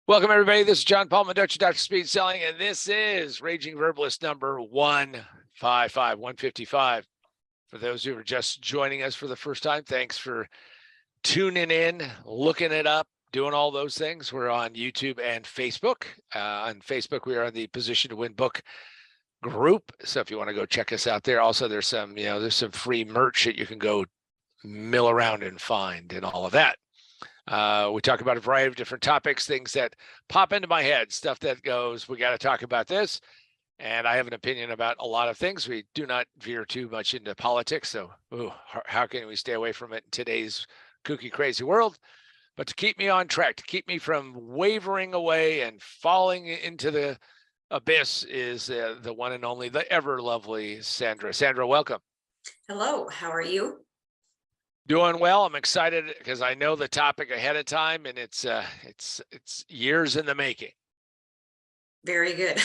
Welcome, everybody. This is John Paul Mendocha, Dr. Speed Selling, and this is Raging Verbalist number 155. For those who are just joining us for the first time, thanks for tuning in, looking it up, doing all those things. We're on YouTube and Facebook. On Facebook, we are on the Position to Win book group. So if you want to go check us out there, also there's some free merch that you can go mill around and find and all of that. We talk about a variety of different topics, things that pop into my head, stuff that goes, we got to talk about this. And I have an opinion about a lot of things. We do not veer too much into politics. So how can we stay away from it in today's kooky, crazy world? But to keep me on track, to keep me from wavering away and falling into the abyss is the one and only, the ever lovely Sandra. Sandra, welcome. Hello, how are you? Doing well. I'm excited because I know the topic ahead of time, and it's years in the making. Very good.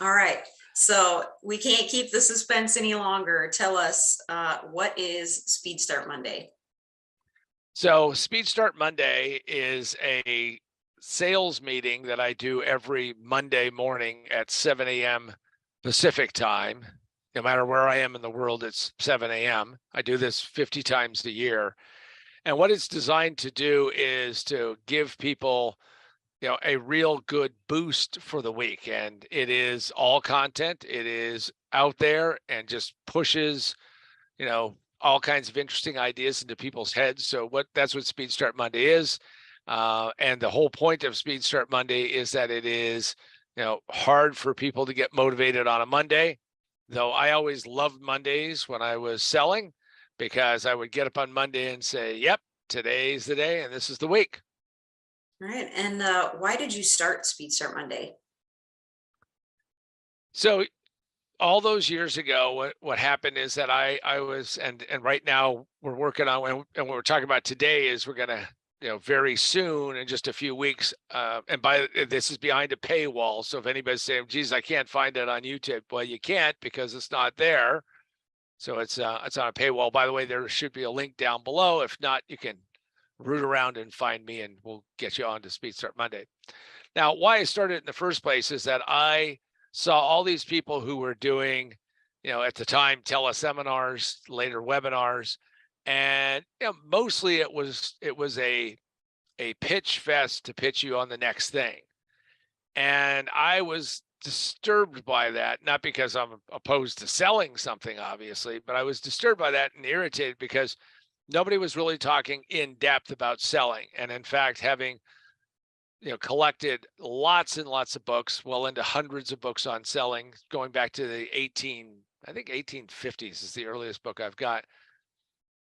All right. So we can't keep the suspense any longer. Tell us, what is SpeedStart Monday? So SpeedStart Monday is a sales meeting that I do every Monday morning at 7 a.m. Pacific time. No matter where I am in the world, it's 7 a.m. I do this 50 times a year. And what it's designed to do is to give people, a real good boost for the week. And it is all content. It is out there and just pushes, all kinds of interesting ideas into people's heads. So that's what SpeedStart Monday is. And the whole point of SpeedStart Monday is that it is, hard for people to get motivated on a Monday. Though I always loved Mondays when I was selling, because I would get up on Monday and say, yep, today's the day and this is the week. All right. And why did you start SpeedStart Monday? So all those years ago, what happened is that I was, and right now we're working on, and what we're talking about today is we're going to, very soon in just a few weeks, and this is behind a paywall. So if anybody's saying, geez, I can't find it on YouTube. Well, you can't because it's not there. So it's on a paywall. By the way, there should be a link down below. If not, you can root around and find me and we'll get you on to SpeedStart Monday. Now, why I started in the first place is that I saw all these people who were doing, at the time, teleseminars, later webinars, and mostly it was a pitch fest to pitch you on the next thing. And I was disturbed by that, not because I'm opposed to selling something, obviously, but I was disturbed by that and irritated because nobody was really talking in depth about selling. And in fact, having collected lots and lots of books, well into hundreds of books on selling, going back to the 1850s is the earliest book I've got.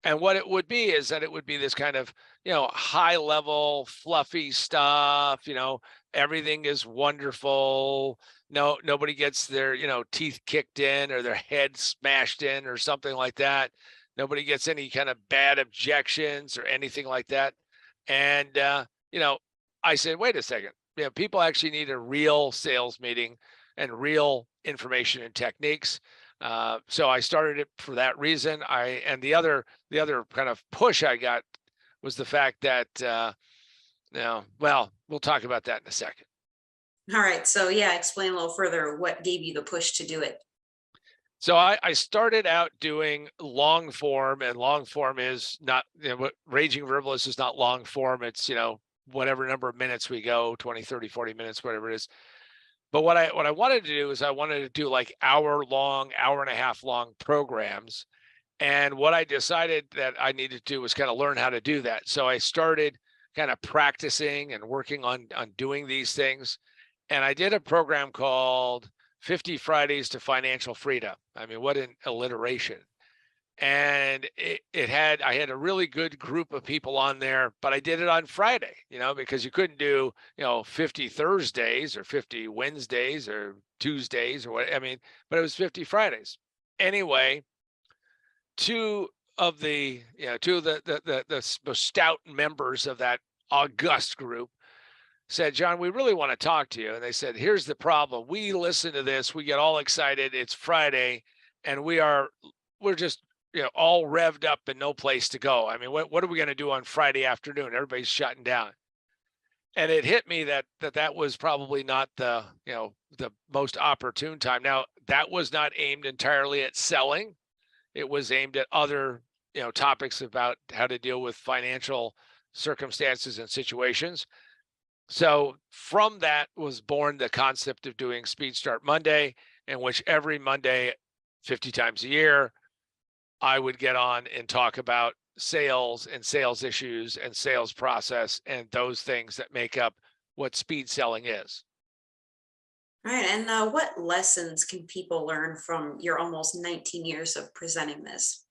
And what it would be is that it would be this kind of, high level, fluffy stuff, everything is wonderful. No, nobody gets their, teeth kicked in or their head smashed in or something like that. Nobody gets any kind of bad objections or anything like that. And, I said, wait a second, people actually need a real sales meeting and real information and techniques. So I started it for that reason. And the other kind of push I got was the fact that, we'll talk about that in a second. All right. So explain a little further what gave you the push to do it. So I started out doing long form, and long form is not, Raging Verbalist is not long form. It's, whatever number of minutes we go, 20, 30, 40 minutes, whatever it is. But what I wanted to do is I wanted to do like hour and a half long programs. And what I decided that I needed to do was kind of learn how to do that. So I started kind of practicing and working on doing these things. And I did a program called 50 Fridays to Financial Freedom. I mean, what an alliteration. And I had a really good group of people on there, but I did it on Friday, because you couldn't do, 50 Thursdays or 50 Wednesdays or Tuesdays or what, but it was 50 Fridays. Anyway, two of the most stout members of that august group said, John, we really want to talk to you. And they said, here's the problem. We listen to this, we get all excited. It's Friday and we're just, all revved up and no place to go. I mean, what are we going to do on Friday afternoon? Everybody's shutting down. And it hit me that was probably not the most opportune time. Now, that was not aimed entirely at selling. It was aimed at other, topics about how to deal with financial circumstances and situations. So from that was born the concept of doing SpeedStart Monday, in which every Monday, 50 times a year, I would get on and talk about sales and sales issues and sales process and those things that make up what speed selling is. Right. And what lessons can people learn from your almost 19 years of presenting this?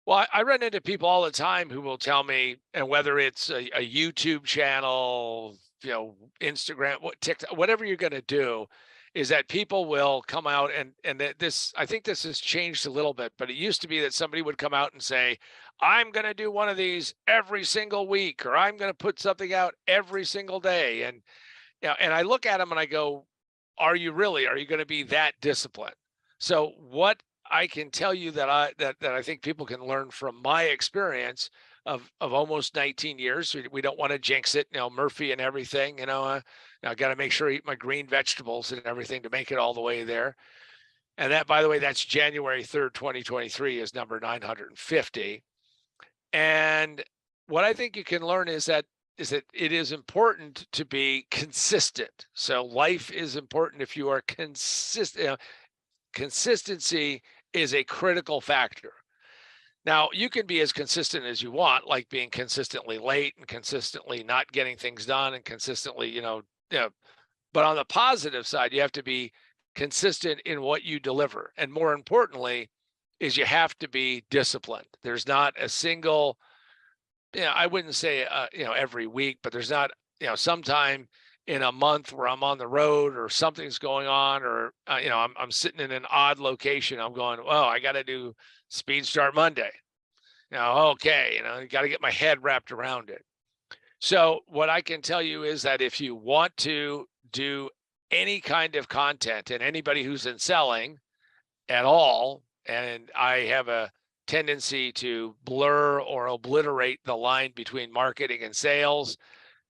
Well, I run into people all the time who will tell me, and whether it's a YouTube channel, Instagram, what TikTok, whatever you're going to do, is that people will come out and this, I think this has changed a little bit, but it used to be that somebody would come out and say, I'm going to do one of these every single week, or I'm going to put something out every single day. And and I look at them and I go, are you really? Are you going to be that disciplined? So what I can tell you that I think people can learn from my experience of almost 19 years. We don't want to jinx it, Murphy and everything. I got to make sure I eat my green vegetables and everything to make it all the way there. And that, by the way, that's January 3rd, 2023 is number 950. And what I think you can learn is that it is important to be consistent. So life is important if you are consistent. Consistency is a critical factor. Now, you can be as consistent as you want, like being consistently late and consistently not getting things done and consistently, but on the positive side, you have to be consistent in what you deliver. And more importantly, is you have to be disciplined. There's not a single, I wouldn't say, every week, but there's not, sometime in a month where I'm on the road or something's going on, or, I'm sitting in an odd location. I'm going, oh, I got to do SpeedStart Monday. Okay, you got to get my head wrapped around it. So what I can tell you is that if you want to do any kind of content, and anybody who's in selling at all, and I have a tendency to blur or obliterate the line between marketing and sales,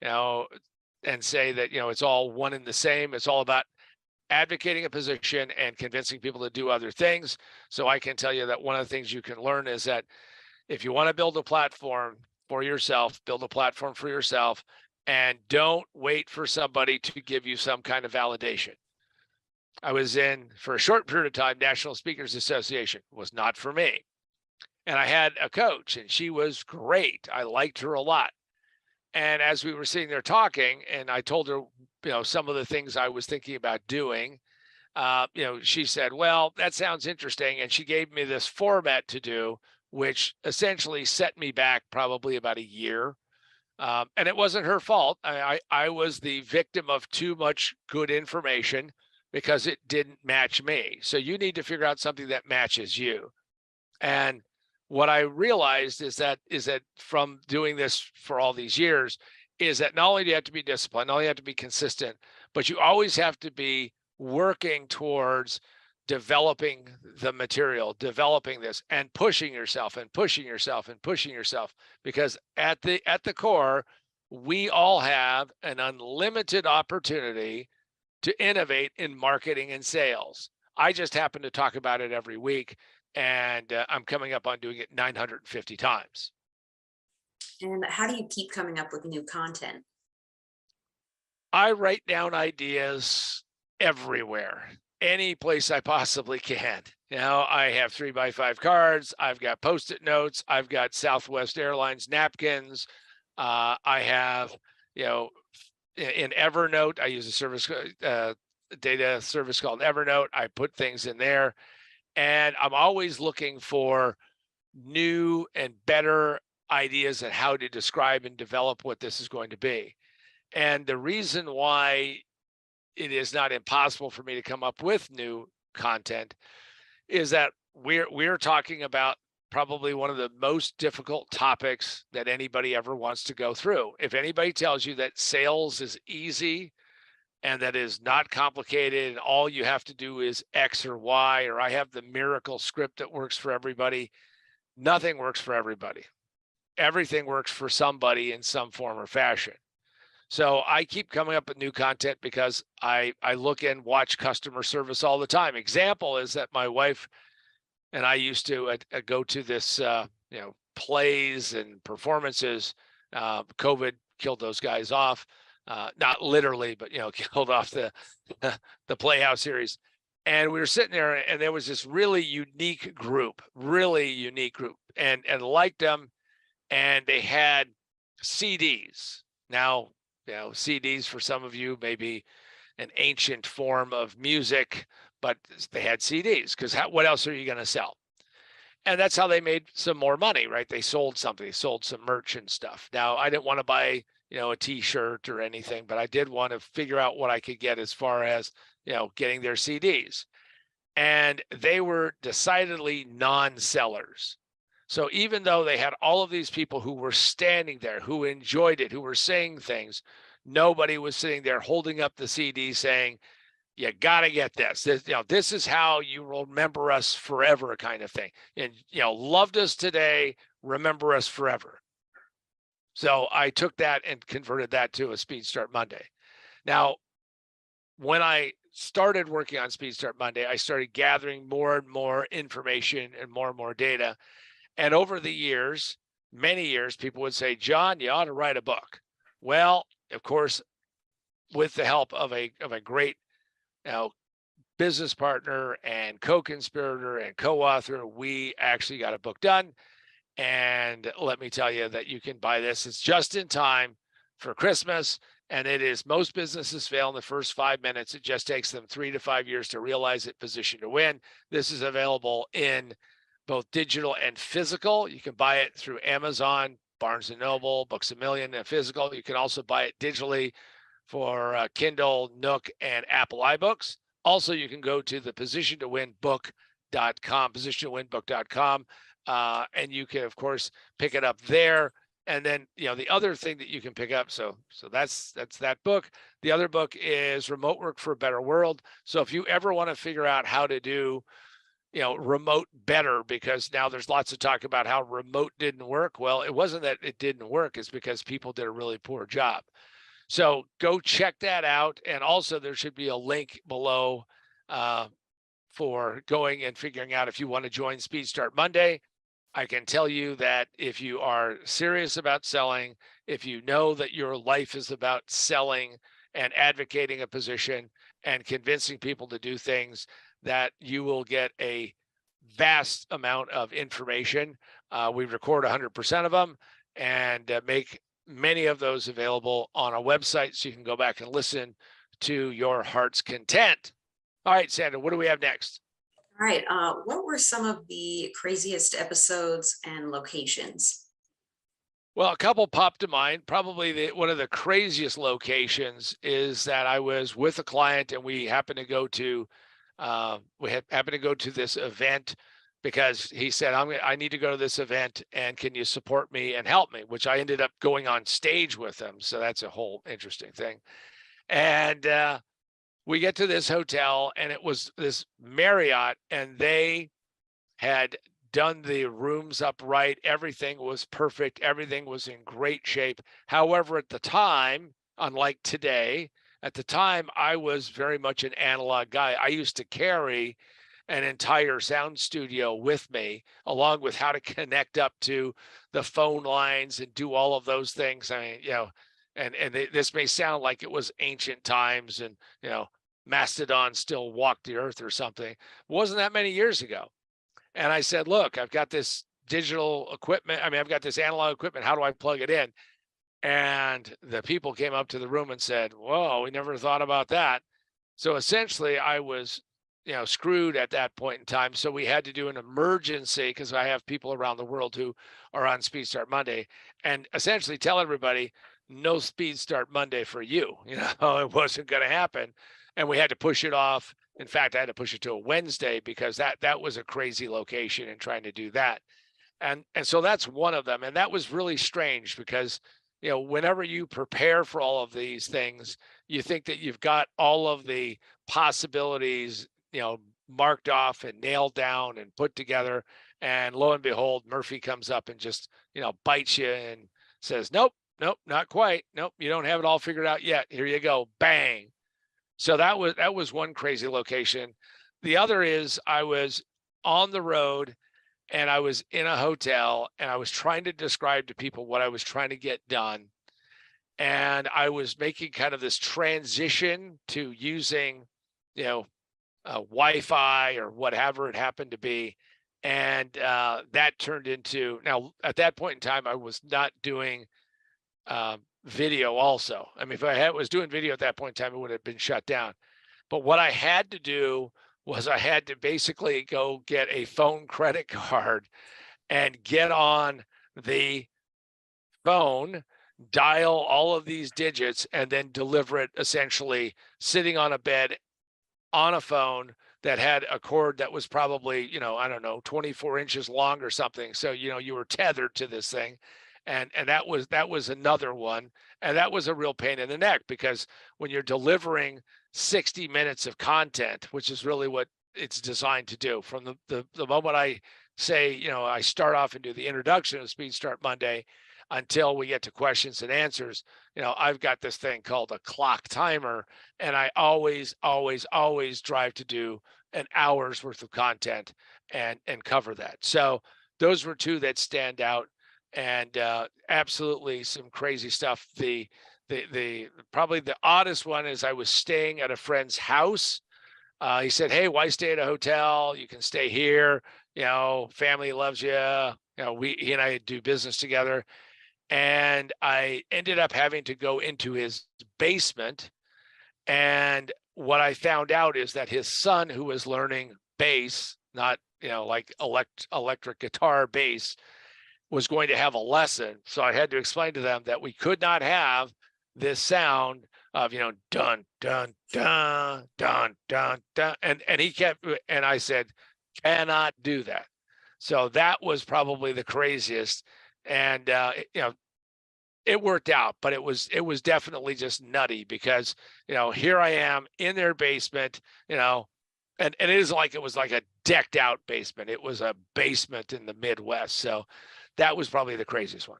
and say that, it's all one and the same. It's all about advocating a position and convincing people to do other things. So I can tell you that one of the things you can learn is that if you want to build a platform for yourself, build a platform for yourself, and don't wait for somebody to give you some kind of validation. I was in, for a short period of time, National Speakers Association. Was not for me. And I had a coach, and she was great. I liked her a lot. And as we were sitting there talking, and I told her, some of the things I was thinking about doing, she said, well, that sounds interesting. And she gave me this format to do, which essentially set me back probably about a year. And it wasn't her fault. I was the victim of too much good information because it didn't match me. So you need to figure out something that matches you. And what I realized is that from doing this for all these years, is that not only do you have to be disciplined, not only do you have to be consistent, but you always have to be working towards developing the material, developing this, and pushing yourself and pushing yourself and pushing yourself. Because at the core, we all have an unlimited opportunity to innovate in marketing and sales. I just happen to talk about it every week, and I'm coming up on doing it 950 times. And how do you keep coming up with new content? I write down ideas everywhere, any place I possibly can. I have 3x5 cards. I've got Post-it notes. I've got Southwest Airlines napkins. I have, in Evernote, I use a service, data service called Evernote. I put things in there, and I'm always looking for new and better ideas on how to describe and develop what this is going to be. And the reason why it is not impossible for me to come up with new content is that we're talking about probably one of the most difficult topics that anybody ever wants to go through. If anybody tells you that sales is easy and that is not complicated and all you have to do is X or Y, or I have the miracle script that works for everybody, nothing works for everybody. Everything works for somebody in some form or fashion. So I keep coming up with new content because I look and watch customer service all the time. Example is that my wife and I used to go to this, plays and performances. COVID killed those guys off, not literally, but killed off the the Playhouse series. And we were sitting there, and there was this really unique group, and liked them, and they had CDs. Now, CDs for some of you may be an ancient form of music, but they had CDs because what else are you going to sell? And that's how they made some more money, right? They sold something, they sold some merch and stuff. Now, I didn't want to buy, a t-shirt or anything, but I did want to figure out what I could get as far as, getting their CDs. And they were decidedly non-sellers. So even though they had all of these people who were standing there, who enjoyed it, who were saying things, nobody was sitting there holding up the CD saying, you got to get this. This is how you will remember us forever, kind of thing. And, loved us today, remember us forever. So I took that and converted that to a SpeedStart Monday. Now, when I started working on SpeedStart Monday, I started gathering more and more information and more data. And over the years, many years, people would say, John, you ought to write a book. Well, of course, with the help of a great business partner and co-conspirator and co-author, we actually got a book done. And let me tell you that you can buy this. It's just in time for Christmas. And it is, most businesses fail in the first 5 minutes. It just takes them 3 to 5 years to realize it, position to win. This is available in both digital and physical. You can buy it through Amazon, Barnes & Noble, Books A Million, and physical. You can also buy it digitally for Kindle, Nook, and Apple iBooks. Also, you can go to the positiontowinbook.com, and you can, of course, pick it up there. And then, the other thing that you can pick up, so that's that book. The other book is Remote Work for a Better World. So if you ever want to figure out how to do, remote better, because now there's lots of talk about how remote didn't work. Well, it wasn't that it didn't work, it's because people did a really poor job. So go check that out. And also there should be a link below for going and figuring out if you want to join SpeedStart Monday. I can tell you that if you are serious about selling, if you know that your life is about selling and advocating a position and convincing people to do things, that you will get a vast amount of information. We record 100% of them and make many of those available on our website, so you can go back and listen to your heart's content. All right, Sandra, what do we have next? All right. What were some of the craziest episodes and locations? Well, a couple popped to mind. Probably one of the craziest locations is that I was with a client and we happened to go to this event because he said, I need to go to this event and can you support me and help me, which I ended up going on stage with him. So that's a whole interesting thing. And we get to this hotel and it was this Marriott and they had done the rooms up right. Everything was perfect. Everything was in great shape. However, at the time, unlike today, at the time, I was very much an analog guy. I used to carry an entire sound studio with me, along with how to connect up to the phone lines and do all of those things. I mean, this may sound like it was ancient times and, Mastodon still walked the earth or something. It wasn't that many years ago. And I said, look, I've got this digital equipment. I've got this analog equipment. How do I plug it in? And the people came up to the room and said, whoa, we never thought about that. So essentially I was, screwed at that point in time. So we had to do an emergency, because I have people around the world who are on SpeedStart Monday, and essentially tell everybody, no SpeedStart Monday for you. It wasn't going to happen. And we had to push it off. In fact, I had to push it to a Wednesday because that was a crazy location and trying to do that. And so that's one of them. And that was really strange because, whenever you prepare for all of these things, you think that you've got all of the possibilities, marked off and nailed down and put together. And lo and behold, Murphy comes up and just, bites you and says, nope, nope, not quite. Nope, you don't have it all figured out yet. Here you go. Bang. So that was one crazy location. The other is I was on the road and I was in a hotel and I was trying to describe to people what I was trying to get done. And I was making kind of this transition to using, you know, Wi-Fi or whatever it happened to be. And that turned into, now at that point in time, I was not doing video also. I mean, if was doing video at that point in time, it would have been shut down. But what I had to do was I had to basically go get a phone credit card and get on the phone, dial all of these digits, and then deliver it essentially sitting on a bed on a phone that had a cord that was probably, I don't know, 24 inches long or something. So, you were tethered to this thing. And that was another one. And that was a real pain in the neck because when you're delivering 60 minutes of content, which is really what it's designed to do, from the moment I say, I start off and do the introduction of SpeedStart Monday until we get to questions and answers, I've got this thing called a clock timer, and I always, always, always drive to do an hour's worth of content and cover that. So those were two that stand out, and absolutely some crazy stuff. The probably the oddest one is I was staying at a friend's house. He said, "Hey, why stay at a hotel? You can stay here. Family loves you. He and I do business together." And I ended up having to go into his basement. And what I found out is that his son, who was learning bass, not, like electric guitar bass, was going to have a lesson. So I had to explain to them that we could not have this sound of, dun, dun, dun, dun, dun, dun. And he kept, and I said, cannot do that. So that was probably the craziest. And, it worked out, but it was definitely just nutty because, here I am in their basement, and it is like, it was like a decked out basement. It was a basement in the Midwest. So that was probably the craziest one.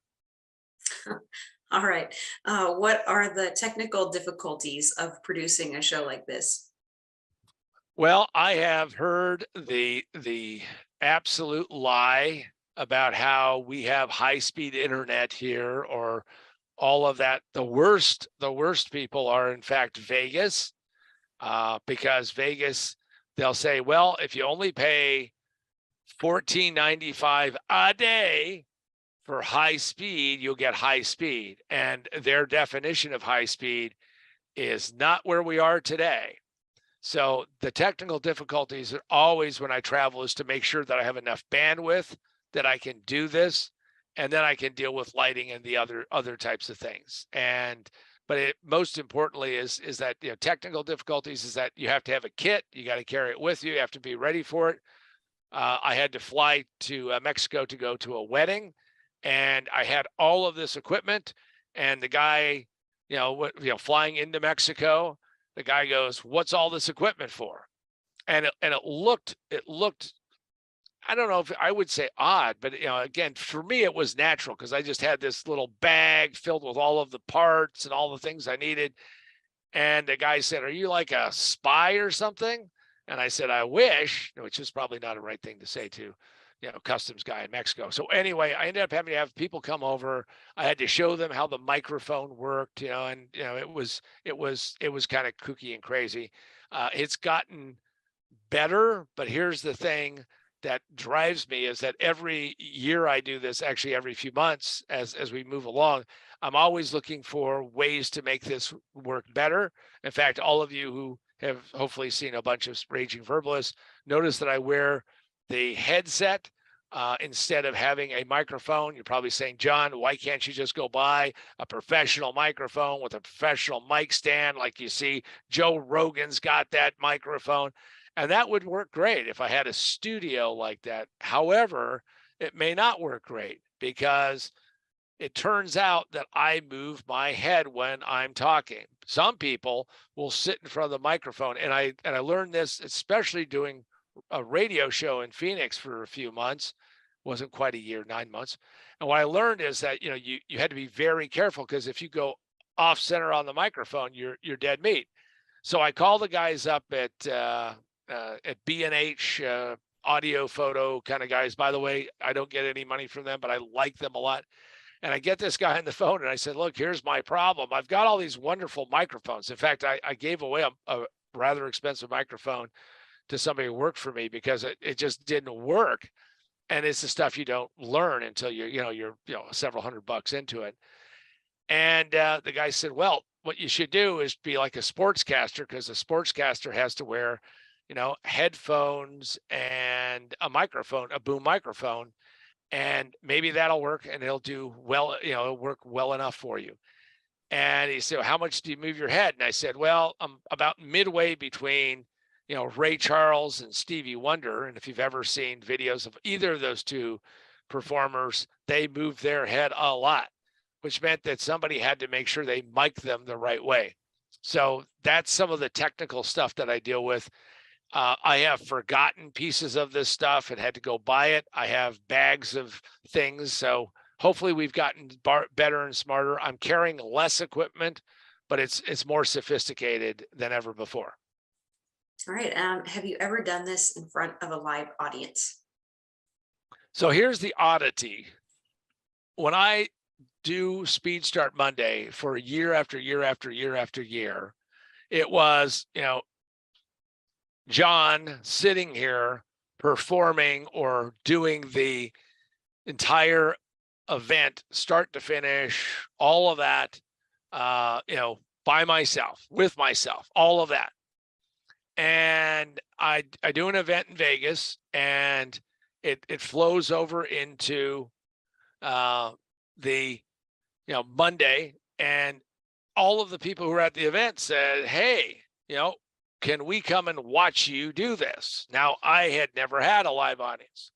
All right. What are the technical difficulties of producing a show like this? Well, I have heard the absolute lie about how we have high-speed internet here or all of that. The worst people are in fact Vegas, because Vegas, they'll say, well, if you only pay $14.95 a day for high speed, you'll get high speed. And their definition of high speed is not where we are today. So the technical difficulties are always when I travel is to make sure that I have enough bandwidth that I can do this, and then I can deal with lighting and the other types of things. But it most importantly is that technical difficulties is that you have to have a kit, you got to carry it with you have to be ready for it. I had to fly to Mexico to go to a wedding, and I had all of this equipment, and the guy, flying into Mexico, the guy goes, "What's all this equipment for?" And it looked, I don't know if I would say odd, but again, for me, it was natural because I just had this little bag filled with all of the parts and all the things I needed. And the guy said, "Are you like a spy or something?" And I said, "I wish," which is probably not a right thing to say to, customs guy in Mexico. So anyway, I ended up having to have people come over. I had to show them how the microphone worked, and it was kind of kooky and crazy. It's gotten better, but here's the thing that drives me is that every year I do this, actually every few months as we move along, I'm always looking for ways to make this work better. In fact, all of you who have hopefully seen a bunch of Raging Verbalists notice that I wear the headset instead of having a microphone. You're probably saying, "John, why can't you just go buy a professional microphone with a professional mic stand like you see Joe Rogan's got that microphone?" And that would work great if I had a studio like that. However, it may not work great because it turns out that I move my head when I'm talking. Some people will sit in front of the microphone, and I learned this especially doing a radio show in Phoenix for a few months. wasn't quite a year, 9 months. And what I learned is that, you had to be very careful, because if you go off center on the microphone, you're dead meat. So I called the guys up at B&H, audio photo kind of guys. By the way, I don't get any money from them, but I like them a lot. And I get this guy on the phone and I said, look, here's my problem. I've got all these wonderful microphones. In fact, I gave away a rather expensive microphone to somebody who worked for me because it just didn't work. And it's the stuff you don't learn until you're several $100 into it. And the guy said, well, what you should do is be like a sportscaster, because a sportscaster has to wear, headphones and a microphone, a boom microphone, and maybe that'll work and it'll do well, it'll work well enough for you. And he said, well, how much do you move your head? And I said, well, I'm about midway between, Ray Charles and Stevie Wonder. And if you've ever seen videos of either of those two performers, they move their head a lot, which meant that somebody had to make sure they mic them the right way. So that's some of the technical stuff that I deal with. I have forgotten pieces of this stuff and had to go buy it. I have bags of things. So hopefully we've gotten better and smarter. I'm carrying less equipment, but it's more sophisticated than ever before. All right. Have you ever done this in front of a live audience? So here's the oddity. When I do SpeedStart Monday for year after year after year after year, it was, John sitting here performing or doing the entire event, start to finish, all of that, by myself, with myself, all of that. And I do an event in Vegas, and it flows over into the Monday, and all of the people who were at the event said, hey, can we come and watch you do this? Now, I had never had a live audience.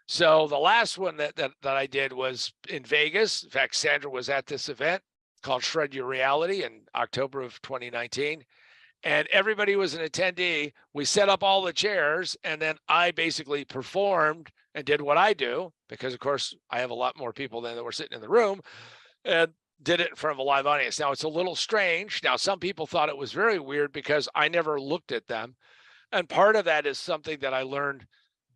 So the last one that I did was in Vegas. In fact, Sandra was at this event called Shred Your Reality in October of 2019. And everybody was an attendee. We set up all the chairs, and then I basically performed and did what I do, because of course I have a lot more people than that were sitting in the room, and did it in front of a live audience. Now, it's a little strange. Now, some people thought it was very weird because I never looked at them. And part of that is something that I learned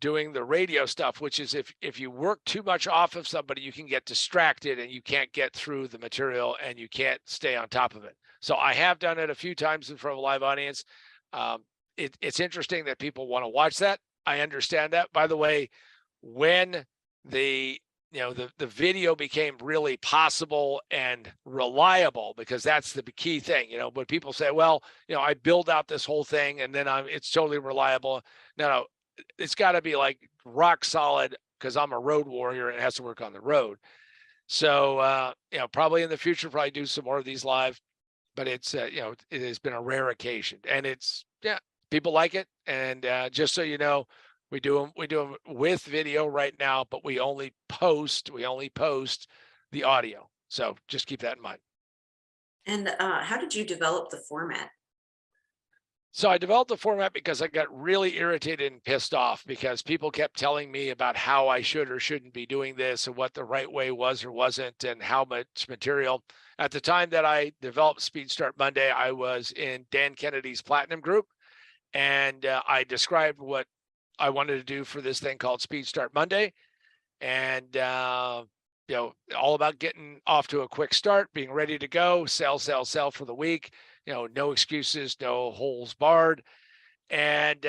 doing the radio stuff, which is if you work too much off of somebody, you can get distracted and you can't get through the material and you can't stay on top of it. So I have done it a few times in front of a live audience. It's interesting that people want to watch that. I understand that. By the way, when the video became really possible and reliable, because that's the key thing. When people say, well, I build out this whole thing and then it's totally reliable. No, it's got to be like rock solid, because I'm a road warrior and it has to work on the road. So, probably in the future, probably do some more of these live, but it's, it has been a rare occasion, and it's, people like it. And just so you know, we do them with video right now, but we only post the audio. So just keep that in mind. And how did you develop the format? So I developed the format because I got really irritated and pissed off because people kept telling me about how I should or shouldn't be doing this and what the right way was or wasn't and how much material. At the time that I developed SpeedStart Monday, I was in Dan Kennedy's Platinum Group, and I described what I wanted to do for this thing called SpeedStart Monday. And, all about getting off to a quick start, being ready to go, sell for the week, no excuses, no holes barred. And,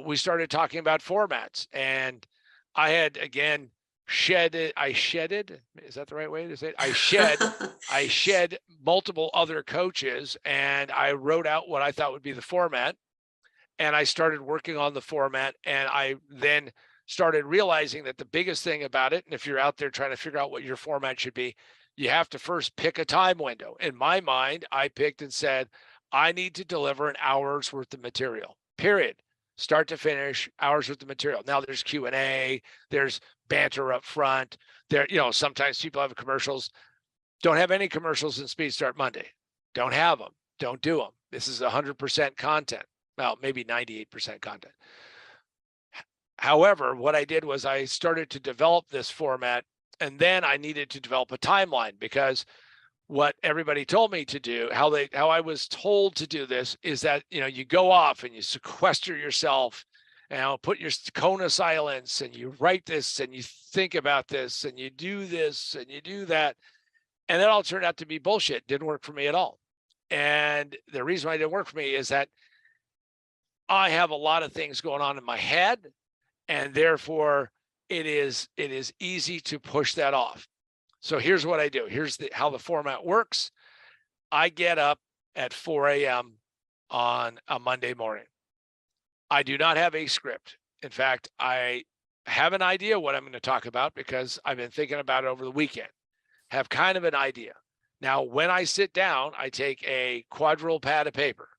we started talking about formats, and I had, again, I shedded, is that the right way to say it? I shed multiple other coaches, and I wrote out what I thought would be the format. And I started working on the format, and I then started realizing that the biggest thing about it, and if you're out there trying to figure out what your format should be, you have to first pick a time window. In my mind, I picked and said, I need to deliver an hour's worth of material, period. Start to finish, hours worth of material. Now there's Q&A, there's banter up front. There, sometimes people have commercials. Don't have any commercials in SpeedStart Monday. Don't have them. Don't do them. This is 100% content. Well, maybe 98% content. However, what I did was I started to develop this format, and then I needed to develop a timeline, because what everybody told me to do, how I was told to do this, is that, you go off and you sequester yourself, put your cone of silence, and you write this and you think about this and you do this and you do that. And that all turned out to be bullshit. Didn't work for me at all. And the reason why it didn't work for me is that I have a lot of things going on in my head, and therefore it is easy to push that off. So here's what I do. Here's how the format works. I get up at 4 a.m. on a Monday morning. I do not have a script. In fact, I have an idea what I'm going to talk about because I've been thinking about it over the weekend. Have kind of an idea. Now, when I sit down, I take a quadrille pad of paper.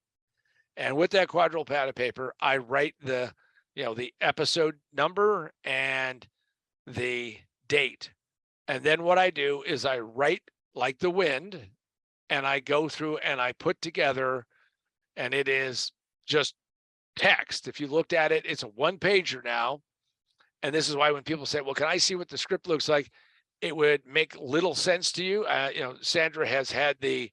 And with that quadrille pad of paper, I write the episode number and the date. And then what I do is I write like the wind, and I go through and I put together, and it is just text. If you looked at it, it's a one-pager now. And this is why when people say, well, can I see what the script looks like? It would make little sense to you. Sandra has had the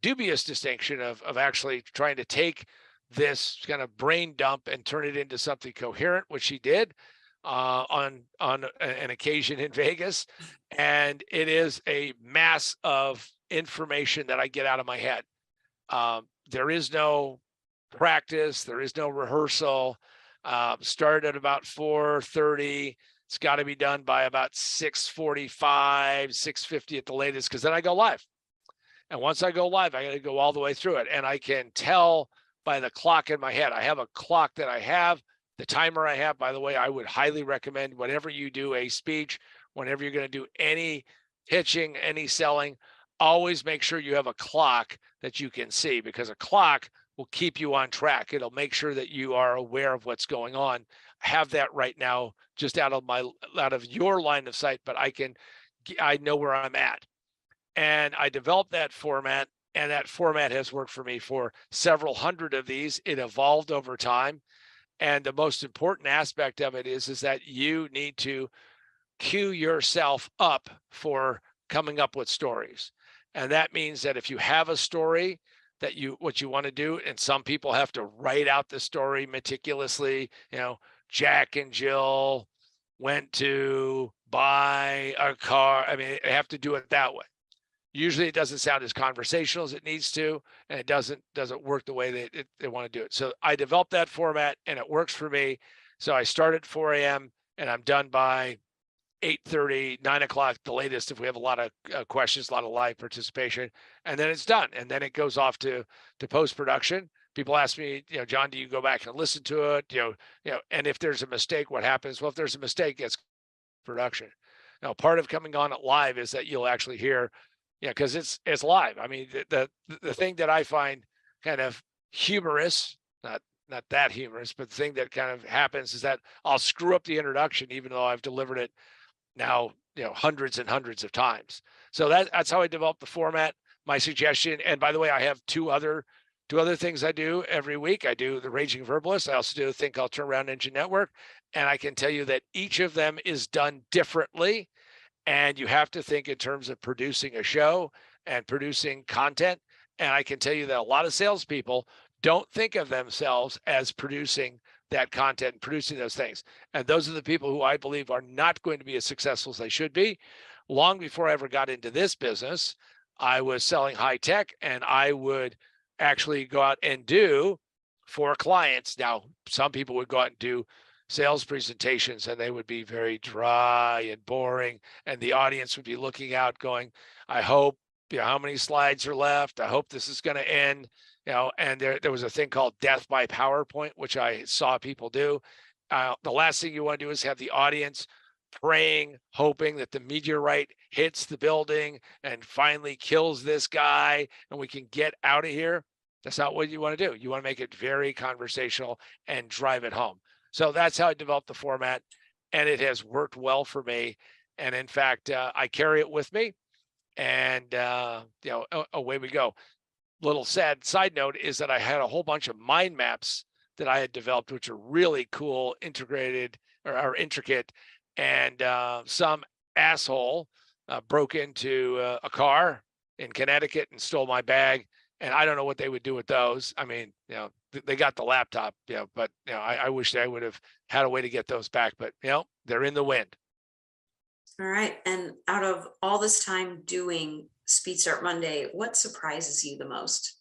dubious distinction of actually trying to take this kind of brain dump and turn it into something coherent, which she did on an occasion in Vegas. And it is a mass of information that I get out of my head. There is no practice. There is no rehearsal. Start at about 4:30. It's got to be done by about 6:45, 6:50 at the latest, because then I go live. And once I go live, I got to go all the way through it. And I can tell by the clock in my head. I have a clock that I have, the timer I have. By the way, I would highly recommend whenever you do a speech, whenever you're going to do any pitching, any selling, always make sure you have a clock that you can see, because a clock will keep you on track. It'll make sure that you are aware of what's going on. I have that right now just out of your line of sight, but I know where I'm at. And I developed that format, and that format has worked for me for several hundred of these. It evolved over time. And the most important aspect of it is that you need to cue yourself up for coming up with stories. And that means that if you have a story that what you want to do, and some people have to write out the story meticulously, Jack and Jill went to buy a car. I mean, they have to do it that way. Usually it doesn't sound as conversational as it needs to, and it doesn't work the way they want to do it. So I developed that format, and it works for me. So I start at 4 a.m. and I'm done by 8:30, 9 o'clock, the latest, if we have a lot of questions, a lot of live participation, and then it's done. And then it goes off to post-production. People ask me, John, do you go back and listen to it? And if there's a mistake, what happens? Well, if there's a mistake, it's production. Now, part of coming on it live is that you'll actually hear, because it's live. I mean, the thing that I find kind of humorous, not that humorous, but the thing that kind of happens is that I'll screw up the introduction, even though I've delivered it now, hundreds and hundreds of times. So that's how I developed the format. My suggestion, and by the way, I have two other things I do every week. I do the Raging Verbalist. I also do a thing called Turnaround Engine Network. And I can tell you that each of them is done differently. And you have to think in terms of producing a show and producing content. And I can tell you that a lot of salespeople don't think of themselves as producing that content and producing those things. And those are the people who I believe are not going to be as successful as they should be. Long before I ever got into this business, I was selling high tech, and I would actually go out and do for clients. Now, some people would go out and do sales presentations, and they would be very dry and boring. And the audience would be looking out going, I hope, how many slides are left? I hope this is going to end. And there was a thing called death by PowerPoint, which I saw people do. The last thing you want to do is have the audience praying, hoping that the meteorite hits the building and finally kills this guy and we can get out of here. That's not what you want to do. You want to make it very conversational and drive it home. So that's how I developed the format, and it has worked well for me. And in fact, I carry it with me, and away we go. Little sad side note is that I had a whole bunch of mind maps that I had developed, which are really cool, integrated or intricate. And some asshole broke into a car in Connecticut and stole my bag. And I don't know what they would do with those. I mean, they got the laptop, but I wish I would have had a way to get those back, but they're in the wind. All right. And out of all this time doing SpeedStart Monday, what surprises you the most?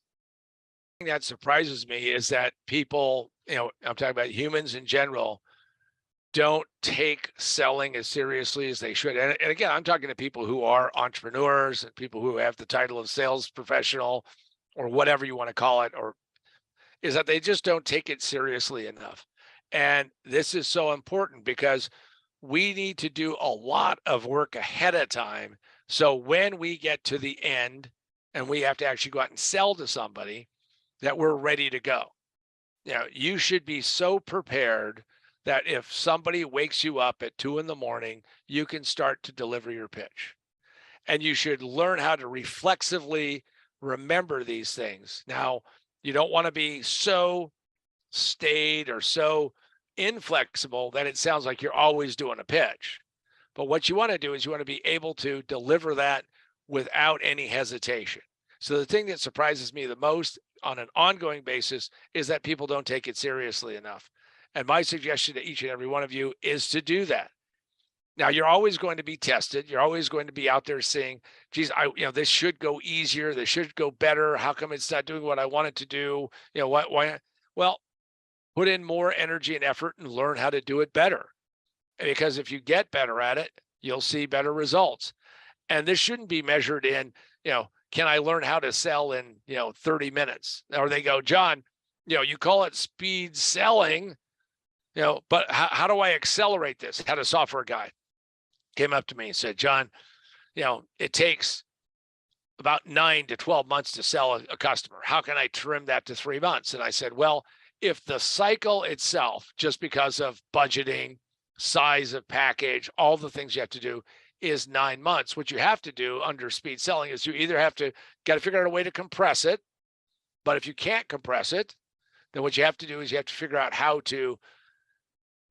Thing that surprises me is that people, I'm talking about humans in general, don't take selling as seriously as they should. And again, I'm talking to people who are entrepreneurs and people who have the title of sales professional or whatever you want to call it, or is that they just don't take it seriously enough. And this is so important because we need to do a lot of work ahead of time. So when we get to the end and we have to actually go out and sell to somebody, that we're ready to go. You should be so prepared that if somebody wakes you up at 2 a.m, you can start to deliver your pitch. And you should learn how to reflexively remember these things. Now, you don't want to be so staid or so inflexible that it sounds like you're always doing a pitch. But what you want to do is you want to be able to deliver that without any hesitation. So the thing that surprises me the most on an ongoing basis is that people don't take it seriously enough. And my suggestion to each and every one of you is to do that. Now, you're always going to be tested. You're always going to be out there saying, geez, this should go easier. This should go better. How come it's not doing what I want it to do? Why? Well, put in more energy and effort and learn how to do it better. Because if you get better at it, you'll see better results. And this shouldn't be measured in, can I learn how to sell in, 30 minutes? Or they go, John, you call it speed selling, but how do I accelerate this? Had a software guy came up to me and said, John, it takes about 9 to 12 months to sell a customer. How can I trim that to 3 months? And I said, well, if the cycle itself, just because of budgeting, size of package, all the things you have to do is 9 months, what you have to do under speed selling is you either got to figure out a way to compress it. But if you can't compress it, then what you have to do is you have to figure out how to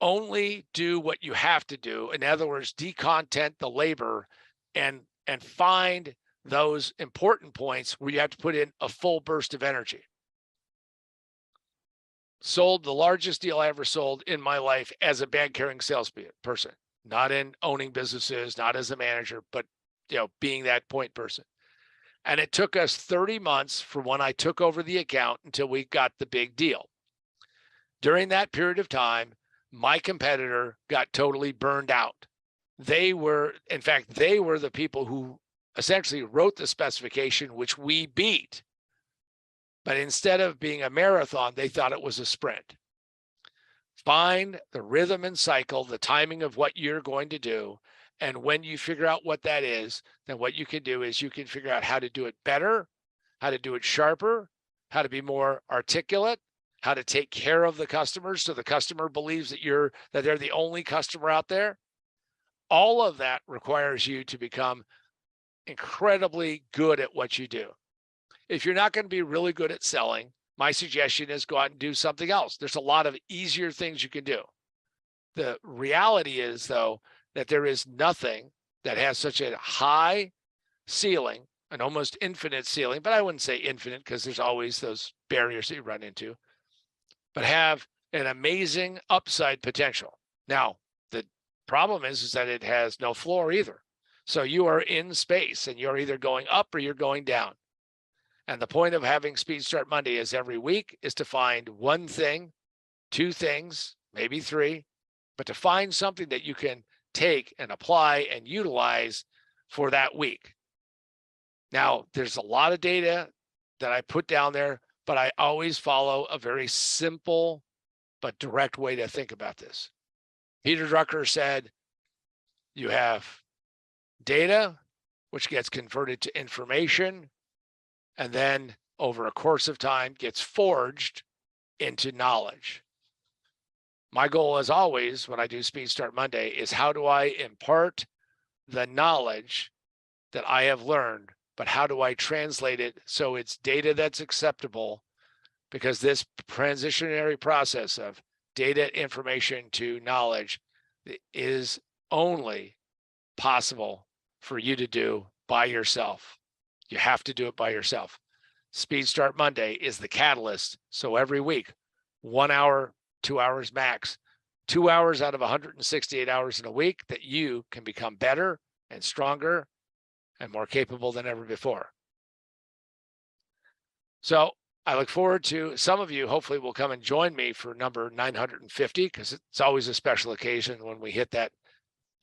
only do what you have to do. In other words, decontent the labor and find those important points where you have to put in a full burst of energy. Sold the largest deal I ever sold in my life as a bag carrying salesperson, not in owning businesses, not as a manager, but being that point person. And it took us 30 months from when I took over the account until we got the big deal. During that period of time, my competitor got totally burned out. They were the people who essentially wrote the specification, which we beat. But instead of being a marathon, they thought it was a sprint. Find the rhythm and cycle, the timing of what you're going to do. And when you figure out what that is, then what you can do is you can figure out how to do it better, how to do it sharper, how to be more articulate, how to take care of the customers so the customer believes that they're the only customer out there. All of that requires you to become incredibly good at what you do. If you're not going to be really good at selling, my suggestion is go out and do something else. There's a lot of easier things you can do. The reality is, though, that there is nothing that has such a high ceiling, an almost infinite ceiling, but I wouldn't say infinite because there's always those barriers that you run into, but have an amazing upside potential. Now, the problem is that it has no floor either. So you are in space and you're either going up or you're going down. And the point of having SpeedStart Monday is every week is to find one thing, 2 things, maybe 3, but to find something that you can take and apply and utilize for that week. Now, there's a lot of data that I put down there, but I always follow a very simple but direct way to think about this. Peter Drucker said, you have data, which gets converted to information, and then over a course of time gets forged into knowledge. My goal, as always, when I do SpeedStart Monday, is how do I impart the knowledge that I have learned, but how do I translate it so it's data that's acceptable because this transitionary process of data information to knowledge is only possible for you to do by yourself. You have to do it by yourself. SpeedStart Monday is the catalyst. So every week, 1 hour, 2 hours max, 2 hours out of 168 hours in a week that you can become better and stronger and more capable than ever before. So I look forward to some of you hopefully will come and join me for number 950, because it's always a special occasion when we hit that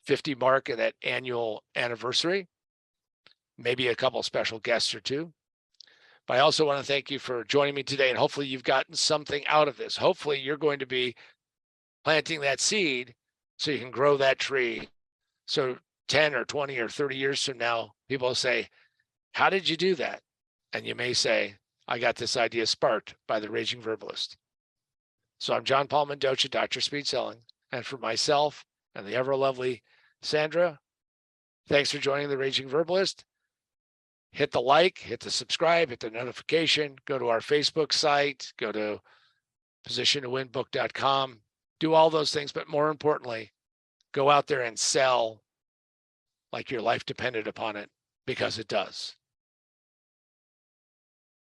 50 mark of that annual anniversary, maybe a couple special guests or two. But I also want to thank you for joining me today, and hopefully you've gotten something out of this. Hopefully you're going to be planting that seed so you can grow that tree. So 10 or 20 or 30 years from now, people will say, how did you do that? And you may say, I got this idea sparked by the Raging Verbalist. So I'm John Paul Mendocha, Dr. SpeedSelling. And for myself and the ever lovely Sandra, thanks for joining the Raging Verbalist. Hit the like, hit the subscribe, hit the notification, go to our Facebook site, go to positiontowinbook.com, do all those things. But more importantly, go out there and sell like your life depended upon it, because it does.